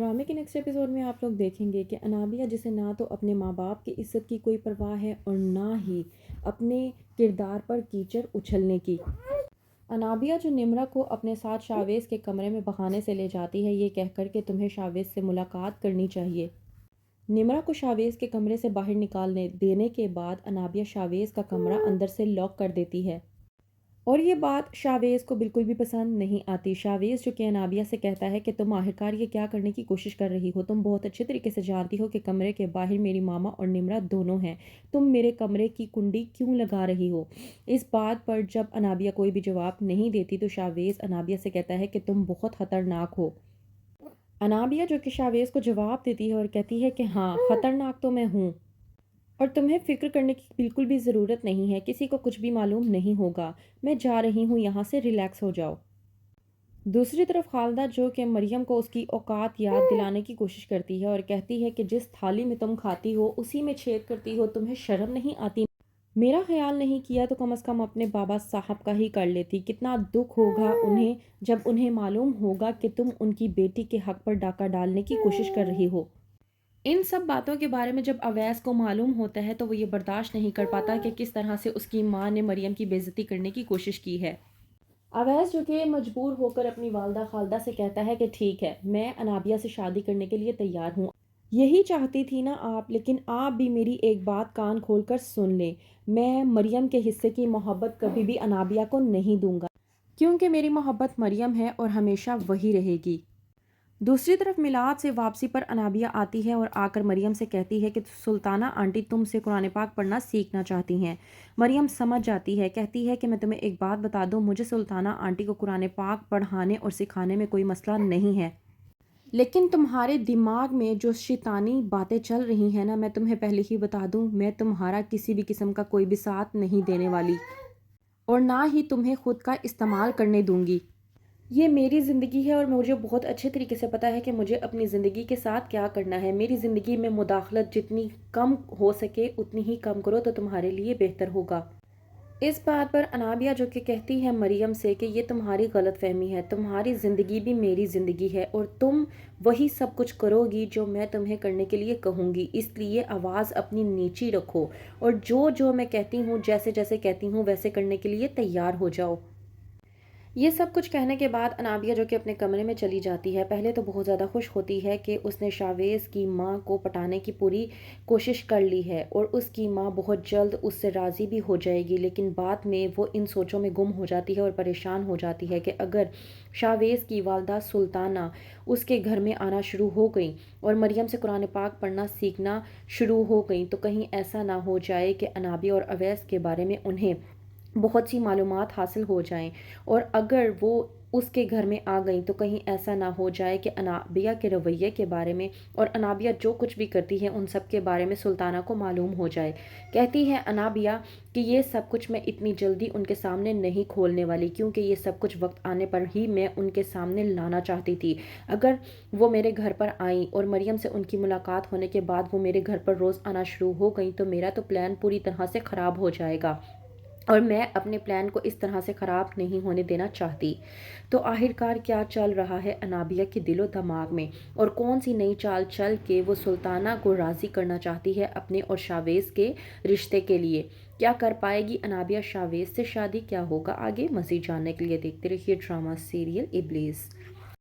ڈرامے کے next episode میں آپ لوگ دیکھیں گے کہ انابیہ جسے نہ تو اپنے ماں باپ کی عزت کی کوئی پرواہ ہے اور نہ ہی اپنے کردار پر کیچڑ اچھلنے کی۔ انابیہ جو نمرہ کو اپنے ساتھ شاویز کے کمرے میں بہانے سے لے جاتی ہے یہ کہہ کر کہ تمہیں شاویز سے ملاقات کرنی چاہیے۔ نمرہ کو شاویز کے کمرے سے باہر نکالنے دینے کے بعد انابیہ شاویز کا کمرہ اندر سے لاک کر دیتی ہے اور یہ بات شاویز کو بالکل بھی پسند نہیں آتی۔ شاویز جو کہ انابیہ سے کہتا ہے کہ تم آخرکار یہ کیا کرنے کی کوشش کر رہی ہو، تم بہت اچھے طریقے سے جانتی ہو کہ کمرے کے باہر میری ماما اور نمرہ دونوں ہیں، تم میرے کمرے کی کنڈی کیوں لگا رہی ہو؟ اس بات پر جب انابیہ کوئی بھی جواب نہیں دیتی تو شاویز انابیہ سے کہتا ہے کہ تم بہت خطرناک ہو۔ انابیہ جو کہ شاویز کو جواب دیتی ہے اور کہتی ہے کہ ہاں خطرناک تو میں ہوں اور تمہیں فکر کرنے کی بالکل بھی ضرورت نہیں ہے، کسی کو کچھ بھی معلوم نہیں ہوگا، میں جا رہی ہوں یہاں سے، ریلیکس ہو جاؤ۔ دوسری طرف خالدہ جو کہ مریم کو اس کی اوقات یاد دلانے کی کوشش کرتی ہے اور کہتی ہے کہ جس تھالی میں تم کھاتی ہو اسی میں چھید کرتی ہو، تمہیں شرم نہیں آتی؟ میرا خیال نہیں کیا تو کم از کم اپنے بابا صاحب کا ہی کر لیتی، کتنا دکھ ہوگا انہیں جب انہیں معلوم ہوگا کہ تم ان کی بیٹی کے حق پر ڈاکہ ڈالنے کی کوشش کر رہی ہو۔ ان سب باتوں کے بارے میں جب اویس کو معلوم ہوتا ہے تو وہ یہ برداشت نہیں کر پاتا کہ کس طرح سے اس کی ماں نے مریم کی بے عزتی کرنے کی کوشش کی ہے۔ اویس جو کہ مجبور ہو کر اپنی والدہ خالدہ سے کہتا ہے کہ ٹھیک ہے، میں انابیہ سے شادی کرنے کے لیے تیار ہوں، یہی چاہتی تھی نا آپ، لیکن آپ بھی میری ایک بات کان کھول کر سن لیں، میں مریم کے حصے کی محبت کبھی بھی انابیہ کو نہیں دوں گا، کیونکہ میری محبت مریم ہے اور ہمیشہ وہی رہے گی۔ دوسری طرف میلاد سے واپسی پر انابیہ آتی ہے اور آ کر مریم سے کہتی ہے کہ سلطانہ آنٹی تم سے قرآن پاک پڑھنا سیکھنا چاہتی ہیں۔ مریم سمجھ جاتی ہے، کہتی ہے کہ میں تمہیں ایک بات بتا دوں، مجھے سلطانہ آنٹی کو قرآن پاک پڑھانے اور سکھانے میں کوئی مسئلہ نہیں ہے، لیکن تمہارے دماغ میں جو شیطانی باتیں چل رہی ہیں نا، میں تمہیں پہلے ہی بتا دوں، میں تمہارا کسی بھی قسم کا کوئی بھی ساتھ نہیں دینے والی اور نہ ہی تمہیں خود کا استعمال کرنے دوں گی۔ یہ میری زندگی ہے اور مجھے بہت اچھے طریقے سے پتہ ہے کہ مجھے اپنی زندگی کے ساتھ کیا کرنا ہے، میری زندگی میں مداخلت جتنی کم ہو سکے اتنی ہی کم کرو تو تمہارے لیے بہتر ہوگا۔ اس بات پر انابیہ جو کہ کہتی ہے مریم سے کہ یہ تمہاری غلط فہمی ہے، تمہاری زندگی بھی میری زندگی ہے اور تم وہی سب کچھ کرو گی جو میں تمہیں کرنے کے لیے کہوں گی، اس لیے آواز اپنی نیچی رکھو اور جو میں کہتی ہوں، جیسے جیسے کہتی ہوں ویسے کرنے کے لیے تیار ہو جاؤ۔ یہ سب کچھ کہنے کے بعد انابیہ جو کہ اپنے کمرے میں چلی جاتی ہے، پہلے تو بہت زیادہ خوش ہوتی ہے کہ اس نے شاویز کی ماں کو پٹانے کی پوری کوشش کر لی ہے اور اس کی ماں بہت جلد اس سے راضی بھی ہو جائے گی، لیکن بعد میں وہ ان سوچوں میں گم ہو جاتی ہے اور پریشان ہو جاتی ہے کہ اگر شاویز کی والدہ سلطانہ اس کے گھر میں آنا شروع ہو گئیں اور مریم سے قرآن پاک پڑھنا سیکھنا شروع ہو گئیں تو کہیں ایسا نہ ہو جائے کہ انابیہ اور اویس کے بارے میں انہیں بہت سی معلومات حاصل ہو جائیں، اور اگر وہ اس کے گھر میں آ گئیں تو کہیں ایسا نہ ہو جائے کہ انابیہ کے رویے کے بارے میں اور انابیہ جو کچھ بھی کرتی ہے ان سب کے بارے میں سلطانہ کو معلوم ہو جائے۔ کہتی ہے انابیہ کہ یہ سب کچھ میں اتنی جلدی ان کے سامنے نہیں کھولنے والی، کیونکہ یہ سب کچھ وقت آنے پر ہی میں ان کے سامنے لانا چاہتی تھی۔ اگر وہ میرے گھر پر آئیں اور مریم سے ان کی ملاقات ہونے کے بعد وہ میرے گھر پر روز آنا شروع ہو گئیں تو میرا تو پلان پوری طرح سے خراب ہو جائے گا اور میں اپنے پلان کو اس طرح سے خراب نہیں ہونے دینا چاہتی۔ تو آخرکار کیا چل رہا ہے انابیہ کے دل و دماغ میں اور کون سی نئی چال چل کے وہ سلطانہ کو راضی کرنا چاہتی ہے اپنے اور شاویز کے رشتے کے لیے؟ کیا کر پائے گی انابیہ شاویز سے شادی؟ کیا ہوگا آگے؟ مزید جاننے کے لیے دیکھتے رہیے ڈرامہ سیریل ابلیس۔